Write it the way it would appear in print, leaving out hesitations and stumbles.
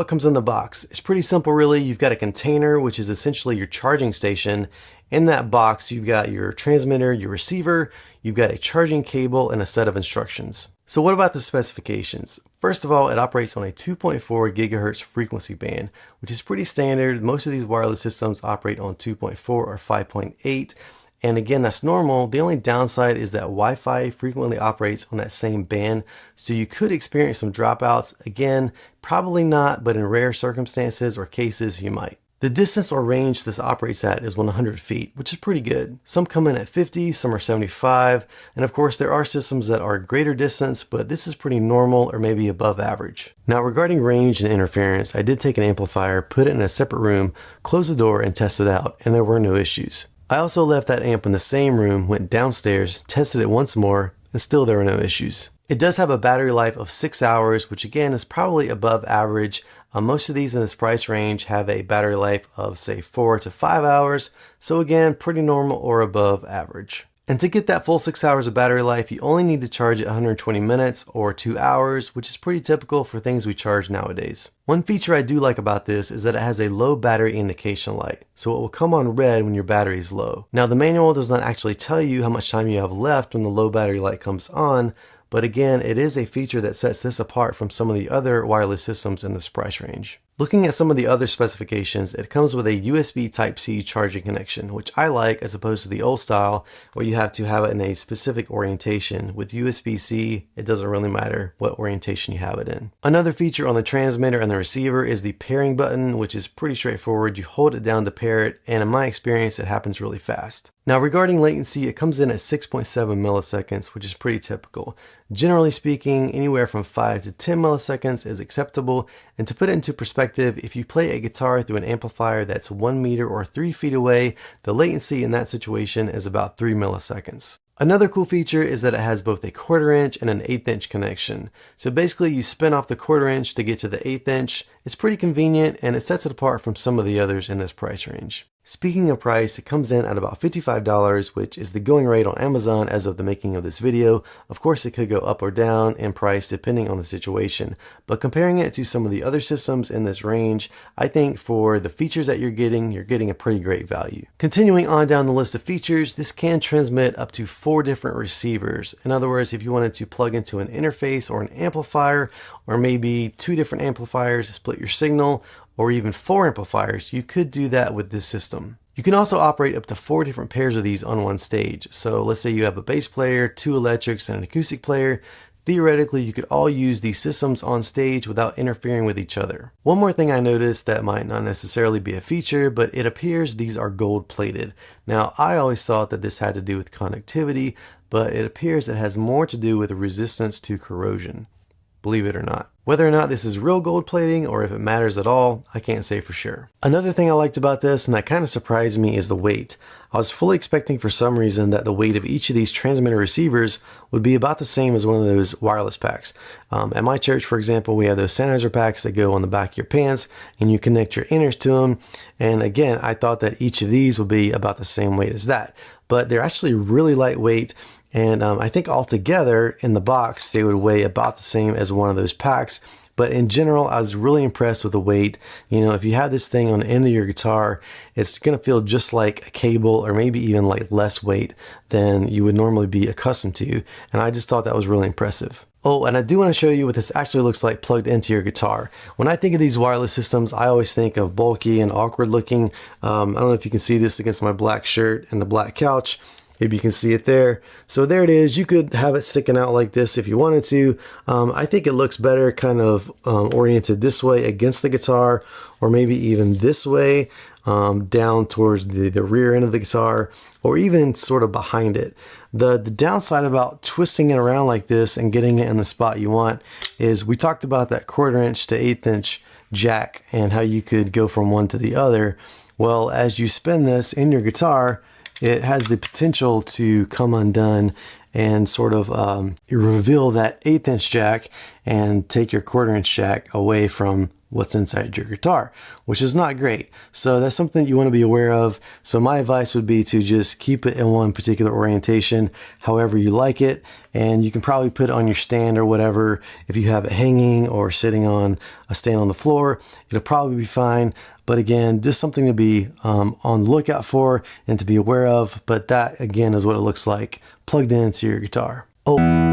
What comes in the box? It's pretty simple really. You've got a container, which is essentially your charging station. In that box, you've got your transmitter, your receiver, you've got a charging cable, and a set of instructions. So what about the specifications? First of all, it operates on a 2.4 gigahertz frequency band, which is pretty standard. Most of these wireless systems operate on 2.4 or 5.8. And again, that's normal. The only downside is that Wi-Fi frequently operates on that same band, so you could experience some dropouts. Again, probably not, but in rare circumstances or cases, you might. The distance or range this operates at is 100 feet, which is pretty good. Some come in at 50, some are 75, and of course there are systems that are greater distance, but this is pretty normal or maybe above average. Now regarding range and interference, I did take an amplifier, put it in a separate room, close the door, and test it out, and there were no issues. I also left that amp in the same room, went downstairs, tested it once more, and still there were no issues. It does have a battery life of 6 hours, which again is probably above average. Most of these in this price range have a battery life of say 4 to 5 hours, so again pretty normal or above average. And to get that full 6 hours of battery life, you only need to charge it 120 minutes or 2 hours, which is pretty typical for things we charge nowadays. One feature I do like about this is that it has a low battery indication light, so it will come on red when your battery is low. Now the manual does not actually tell you how much time you have left when the low battery light comes on, but again, it is a feature that sets this apart from some of the other wireless systems in this price range. Looking at some of the other specifications, it comes with a USB Type-C charging connection, which I like as opposed to the old style where you have to have it in a specific orientation. With USB-C, it doesn't really matter what orientation you have it in. Another feature on the transmitter and the receiver is the pairing button, which is pretty straightforward. You hold it down to pair it, and in my experience, it happens really fast. Now regarding latency, it comes in at 6.7 milliseconds, which is pretty typical. Generally speaking, anywhere from 5 to 10 milliseconds is acceptable, and to put it into perspective, if you play a guitar through an amplifier that's 1 meter or 3 feet away, the latency in that situation is about 3 milliseconds. Another cool feature is that it has both a 1/4 inch and an 1/8 inch connection. So basically you spin off the 1/4 inch to get to the 1/8 inch. It's pretty convenient and it sets it apart from some of the others in this price range. Speaking of price, it comes in at about $55, which is the going rate on Amazon as of the making of this video. Of course, it could go up or down in price depending on the situation, but comparing it to some of the other systems in this range, I think for the features that you're getting a pretty great value. Continuing on down the list of features, this can transmit up to 4 different receivers. In other words, if you wanted to plug into an interface or an amplifier, or maybe 2 different amplifiers to split your signal, or even 4 amplifiers, you could do that with this system. You can also operate up to 4 different pairs of these on one stage. So let's say you have a bass player, 2 electrics, and an acoustic player. Theoretically, you could all use these systems on stage without interfering with each other. One more thing I noticed that might not necessarily be a feature, but it appears these are gold plated. Now, I always thought that this had to do with conductivity, but it appears it has more to do with resistance to corrosion. Believe it or not. Whether or not this is real gold plating or if it matters at all, I can't say for sure. Another thing I liked about this, and that kind of surprised me, is the weight. I was fully expecting for some reason that the weight of each of these transmitter receivers would be about the same as one of those wireless packs. At my church, for example, we have those Sennheiser packs that go on the back of your pants and you connect your inners to them. And again, I thought that each of these would be about the same weight as that, but they're actually really lightweight. And I think altogether in the box, they would weigh about the same as one of those packs. But in general, I was really impressed with the weight. You know, if you have this thing on the end of your guitar, it's going to feel just like a cable, or maybe even like less weight than you would normally be accustomed to. And I just thought that was really impressive. Oh, and I do want to show you what this actually looks like plugged into your guitar. When I think of these wireless systems, I always think of bulky and awkward looking. I don't know if you can see this against my black shirt and the black couch. Maybe you can see it there. So there it is. You could have it sticking out like this if you wanted to. I think it looks better kind of oriented this way against the guitar, or maybe even this way down towards the rear end of the guitar, or even sort of behind it. The downside about twisting it around like this and getting it in the spot you want is we talked about that 1/4 inch to 1/8 inch jack and how you could go from one to the other. Well, as you spin this in your guitar, it has the potential to come undone and sort of reveal that 1/8 inch jack and take your 1/4 inch jack away from what's inside your guitar, which is not great. So that's something you want to be aware of. So my advice would be to just keep it in one particular orientation, however you like it. And you can probably put it on your stand or whatever. If you have it hanging or sitting on a stand on the floor, it'll probably be fine. But again, just something to be on the lookout for and to be aware of. But that again is what it looks like plugged into your guitar. Oh.